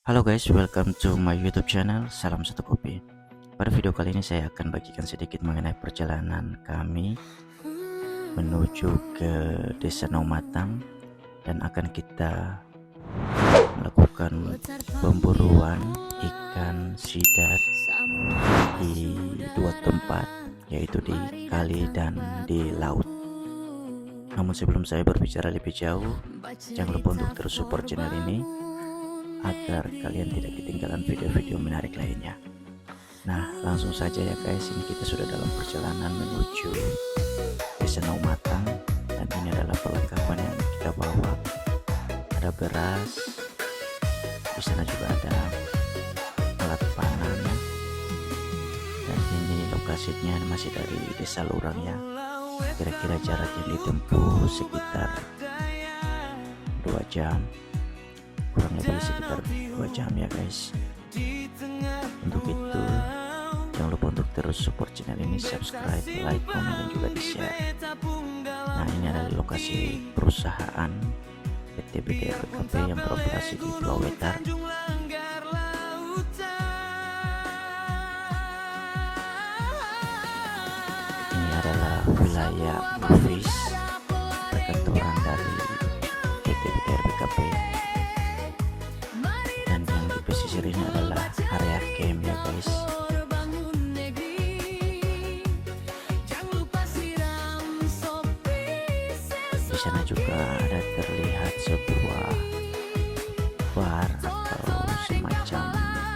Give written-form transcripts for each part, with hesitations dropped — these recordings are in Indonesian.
Halo guys, welcome to my YouTube channel. Salam satu kopi. Pada video kali ini saya akan bagikan sedikit mengenai perjalanan kami menuju ke Desa Naumatang dan akan kita melakukan pemburuan ikan sidat di dua tempat, yaitu di kali dan di laut. Namun sebelum saya berbicara lebih jauh, jangan lupa untuk terus support channel ini agar kalian tidak ketinggalan video-video menarik lainnya. Nah, langsung saja ya guys, ini kita sudah dalam perjalanan menuju Desa Naumatang dan ini adalah perlengkapan yang kita bawa. Ada beras, di sana juga ada alat panah, dan ini lokasinya masih dari Desa Lurang ya. Kira-kira jarak yang ditempuh sekitar 2 jam, kurang lebih sekitar 2 jam ya guys. Untuk itu jangan lupa untuk terus support channel ini, subscribe, like, komen, dan juga di share. Nah, ini adalah lokasi perusahaan PT BTR BKP yang beroperasi di Pulau Wetar. Ini adalah wilayah office perkantoran dari PT BTR BKP. Pesisir ini adalah area camp ya guys. Di sana juga ada terlihat sebuah bar atau semacam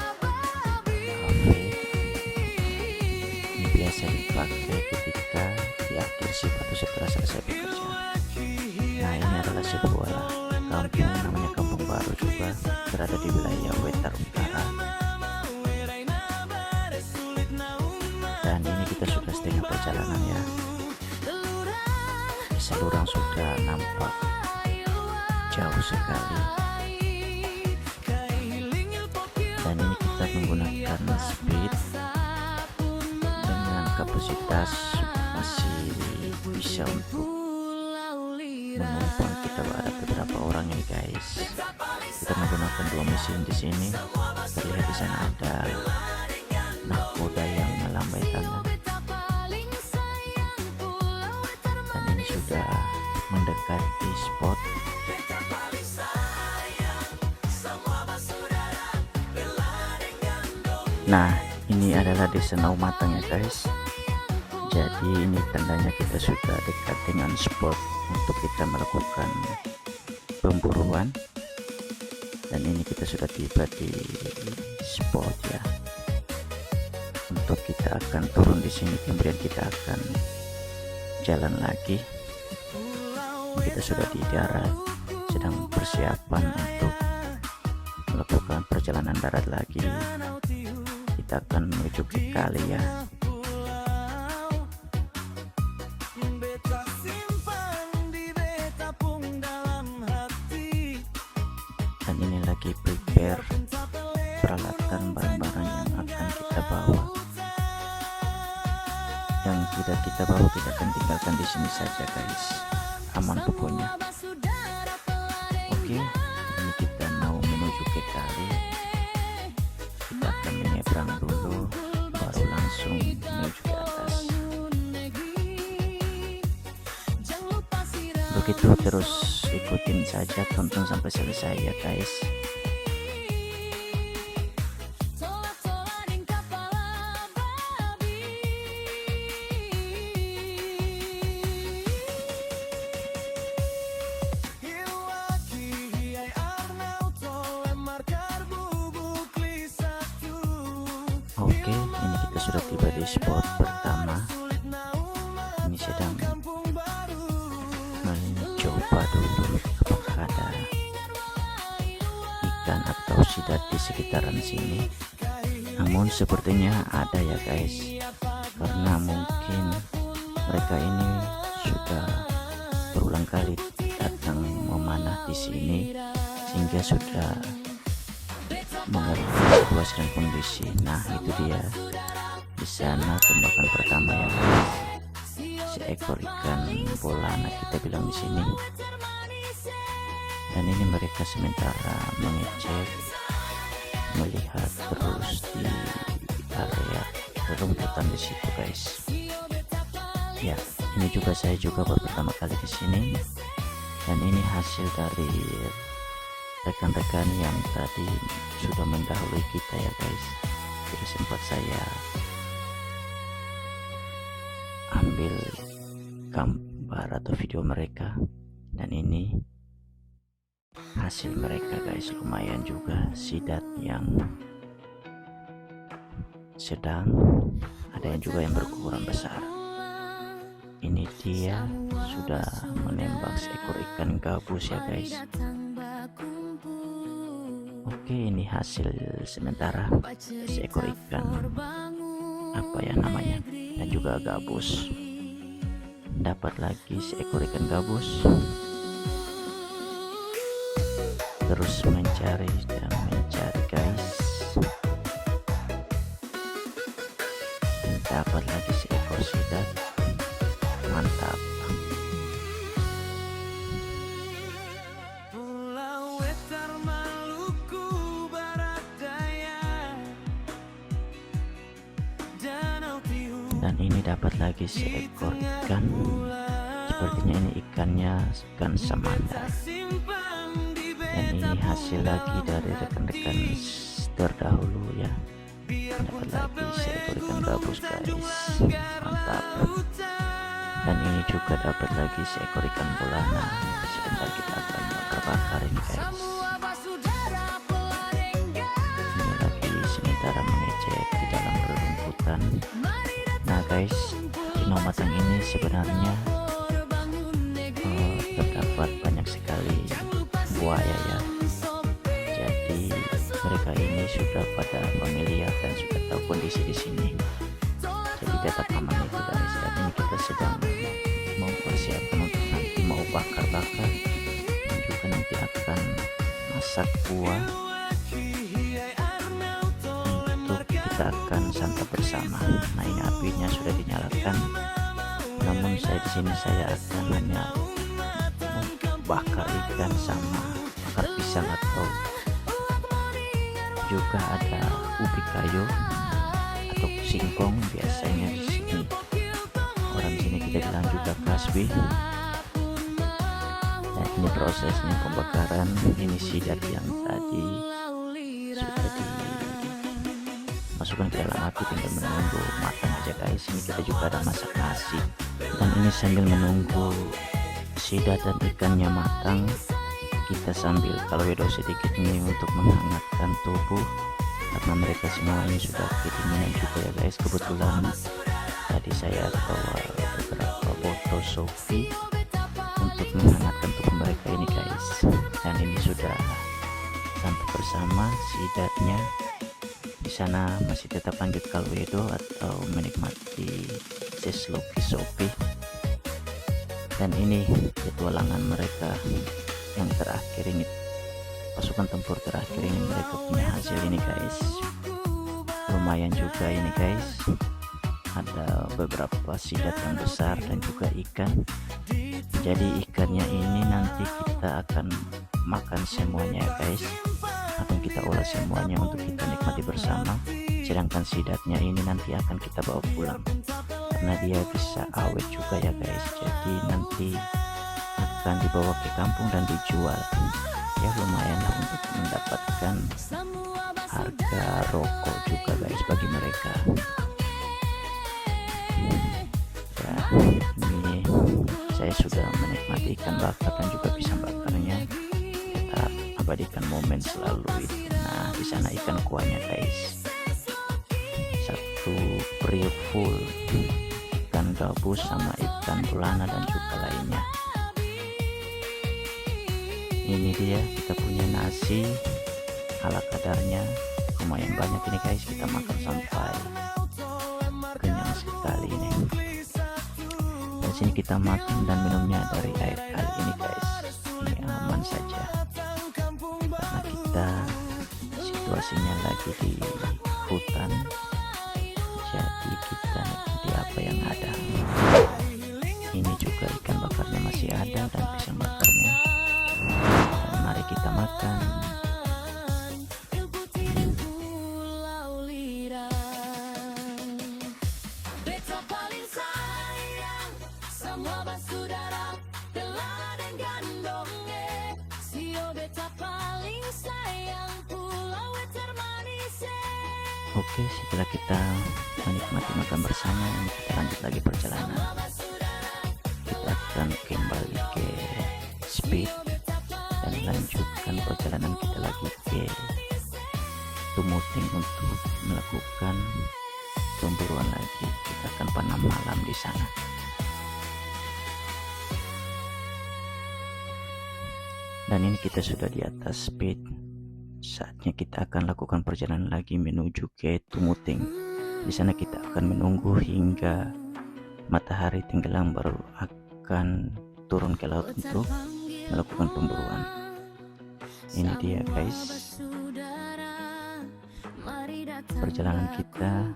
cafe. Ini biasa dipakai ketika di akhir shift atau setelah selesai bekerja. Nah, ini adalah sebuah kampung, namanya Kampung Baru, juga berada di wilayah Wetar Utara. Dan ini kita sudah setengah perjalanan ya. Desa Lurang sudah nampak jauh sekali. Dan ini kita menggunakan speed dengan kapasitas masih bisa untuk menumpang. Kita ada beberapa orang ya guys. Kita menggunakan 2 mesin di sini. Terlihat di sana ada nahkoda yang melambaikan. Dan ini sudah mendekati spot. Nah, ini adalah Desa Naumatang ya guys. Jadi ini tandanya kita sudah dekat dengan spot untuk kita melakukan pemburuan. Dan ini kita sudah tiba di spot ya. Untuk kita akan turun di sini, kemudian kita akan jalan lagi. Kita sudah di darat, sedang persiapan untuk melakukan perjalanan darat lagi. Kita akan menuju ke kali ya. Dan ini lagi prepare peralatan barang-barang yang akan kita bawa. Yang tidak kita bawa kita akan tinggalkan di sini saja guys. Aman pokoknya. Oke, ini kita mau menuju ke kali. Kita akan menyeberang dulu, baru langsung menuju ke atas. Begitu, terus ikutin saja, tonton sampai selesai ya guys. Oke, ini kita sudah tiba di spot pertama. Ini sedang mencoba dulu apakah ada ikan atau sidat di sekitaran sini. Namun sepertinya ada ya guys, karena mungkin mereka ini sudah berulang kali datang memanah di sini, sehingga sudah mengerti situasi dan kondisi. Nah, itu dia di sana tembakan pertama ya guys. Seekor ikan bolana kita bilang di sini. Dan ini mereka sementara mengecek melihat terus di area rumputan di situ guys. Ya, ini juga saya juga baru pertama kali di sini, dan ini hasil dari rekan-rekan yang tadi sudah mendahului kita ya guys. Jadi sempat saya ambil gambar atau video mereka, dan ini hasil mereka guys. Lumayan juga sidat yang sedang, ada yang juga yang berukuran besar. Ini dia sudah menembak seekor ikan gabus ya guys. Oke, ini hasil sementara seekor ikan apa ya namanya, dan juga gabus. Dapat lagi seekor ikan gabus. Terus mencari dan mencari guys. Dapat lagi seekor sidat. Mantap. Dan ini dapat lagi seekor ikan. Sepertinya ini ikannya ikan samandar. Dan ini hasil lagi dari rekan-rekan terdahulu ya. Dapat lagi seekor ikan gabus guys. Mantap. Dan ini juga dapat lagi seekor ikan bolana. Sebentar kita akan bakar ini guys. Ini lagi sementara mengecek di dalam rerumputan. Nah guys, di Nomatang ini sebenarnya terdapat banyak sekali buaya ya. Jadi mereka ini sudah pada familiar dan sudah tahu kondisi di sini. Jadi tetap aman itu guys. Dan ini kita sedang mempersiapkan untuk nanti mau bakar-bakar, dan juga nanti akan masak buah untuk kita akan santap bersama. Nah ini apinya sudah dinyalakan, namun saya di sini saya akan hanya bakar ikan sama bakar pisang, atau juga ada ubi kayu atau singkong. Biasanya di sini orang sini kita bilang juga kasbi. Dan ini prosesnya pembakaran. Ini sidat yang tadi sudah dimasukkan ke dalam api, tinggal menunggu matang aja guys. Ini kita juga ada masak nasi, dan ini sambil menunggu sidat dan ikannya matang, kita sambil kalau wedo sedikit ini untuk menghangatkan tubuh, karena mereka semua ini sudah kedinginan juga ya guys. Kebetulan tadi saya bawa beberapa botol Sofi untuk menghangatkan tubuh mereka ini guys. Dan ini sudah sampai bersama sidatnya. Di sana masih tetap lanjut kalwedo atau menikmati sesloki Sofi. Dan ini petualangan mereka yang terakhir ini, pasukan tempur terakhir ini, mereka punya hasil ini guys. Lumayan juga ini guys, ada beberapa sidat yang besar dan juga ikan. Jadi ikannya ini nanti kita akan makan semuanya ya guys, akan kita olah semuanya untuk kita nikmati bersama. Sedangkan sidatnya ini nanti akan kita bawa pulang, karena dia bisa awet juga ya guys. Jadi nanti akan dibawa ke kampung dan dijual. Ya lumayan lah untuk mendapatkan harga rokok juga guys bagi mereka. Ya, ini saya sudah menikmati ikan bakar dan juga pisang bakarnya. Kita abadikan momen selalu itu. Nah di sana ikan kuahnya guys, satu periuk full ikan gabus sama ikan bolana dan juga lainnya. Ini dia kita punya nasi ala kadarnya, lumayan banyak ini guys. Kita makan sampai kenyang sekali ini. Dan sini kita makan dan minumnya dari air kali ini guys. Ini aman saja karena kita situasinya lagi di hutan, jadi kita nikmati apa yang ada. Ini juga ikan bakarnya masih ada dan pisang bakarnya. Dan mari kita makan. beta paling sayang, semua basudara telah dan gandongnya. Sio beta paling sayang, pulau termanis. Oke, setelah kita menikmati makan bersama, ini kita lanjut lagi perjalanan. Kita akan kembali ke Speed dan lanjutkan perjalanan kita lagi ke Tumuting untuk melakukan pemburuan lagi. Kita akan panah malam di sana. Dan ini kita sudah di atas Speed. Saatnya kita akan lakukan perjalanan lagi menuju ke Tumuting. Di sana kita akan menunggu hingga matahari tenggelam, baru akan turun ke laut untuk melakukan pemburuan. Ini dia guys, perjalanan kita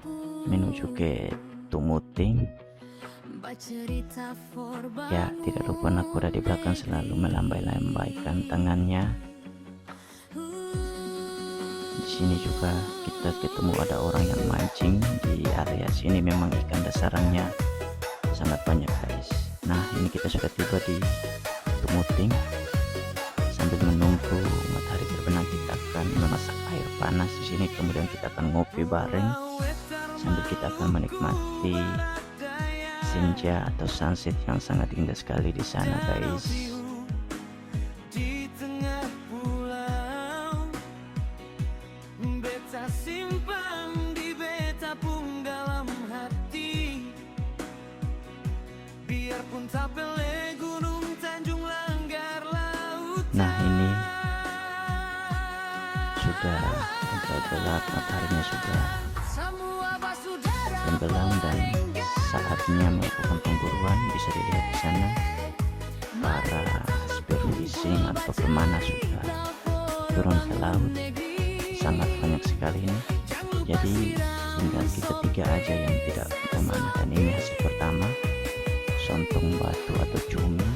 menuju ke Tumuting. Ya, tidak lupa nakoda di belakang selalu melambai-lambaikan tangannya. Di sini juga kita ketemu ada orang yang mancing di area sini. Memang ikan dasarannya sangat banyak guys. Nah, ini kita sudah tiba di Tumuting. Sambil menunggu matahari terbenam, kita akan memasak air panas di sini. Kemudian kita akan ngopi bareng sambil kita akan menikmati senja atau sunset yang sangat indah sekali di sana guys. Nah, ini sudah agak gelap, mataharinya sudah tenggelam dan saatnya melakukan pemburuan. Bisa dilihat di sana para spearfishing atau pemanah sudah turun ke laut, sangat banyak sekali ini. Jadi tinggal kita tiga aja yang tidak memanah. Dan ini hasil pertama, sontong batu atau cumi,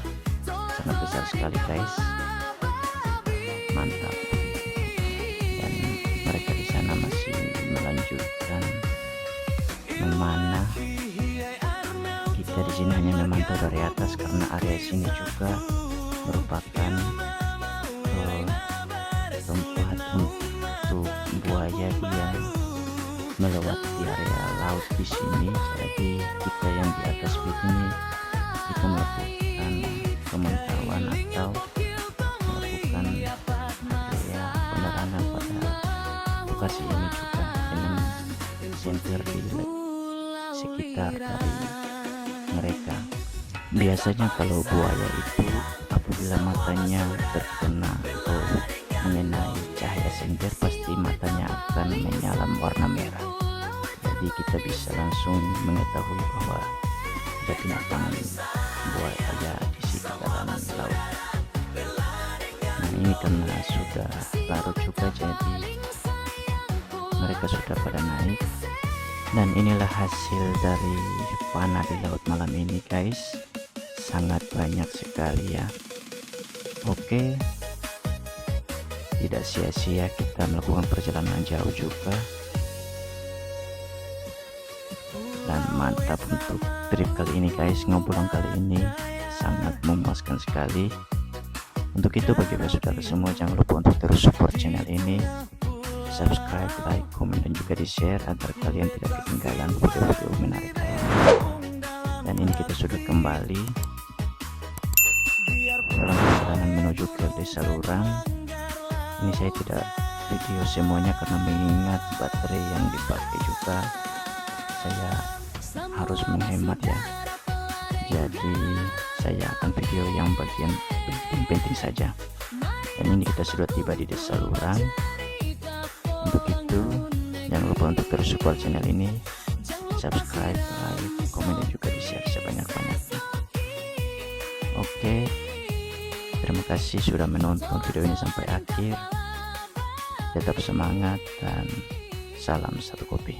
sangat besar sekali guys, mantap. Dan mereka di sana masih melanjutkan memanah. Kita di sini hanya memantau dari atas karena area sini juga merupakan tempat untuk buaya yang melewati area laut di sini. Jadi kita yang di atas Speed ini kita melakukan pemantauan atau melakukan penerangan pada lokasi ini juga dengan senter di sekitar dari mereka. Biasanya kalau buaya itu apabila matanya terkena atau mengenai cahaya senter, pasti matanya akan menyala warna merah. Jadi kita bisa langsung mengetahui bahwa ada binatang buaya di sekitaran laut. Nah, ini karena sudah larut juga, jadi mereka sudah pada naik. Dan inilah hasil dari panah di laut malam ini guys, sangat banyak sekali ya. Oke, tidak sia-sia kita melakukan perjalanan jauh juga. Dan mantap untuk trip kali ini guys, ngobrol kali ini sangat memuaskan sekali. Untuk itu bagi saudara semua, jangan lupa untuk terus support channel ini, subscribe, like, komen, dan juga di share agar kalian tidak ketinggalan video-video menarik lainnya. Dan ini kita sudah kembali dalam perjalanan menuju ke Desa Lurang. Ini saya tidak video semuanya karena mengingat baterai yang dipakai juga saya harus menghemat ya. Jadi saya akan video yang bagian penting saja. Dan ini kita sudah tiba di Desa Lurang. Untuk itu jangan lupa untuk terus support channel ini, subscribe, like, komen, dan juga di share sebanyak-banyaknya. Oke, terima kasih sudah menonton video ini sampai akhir. Tetap semangat dan salam satu kopi.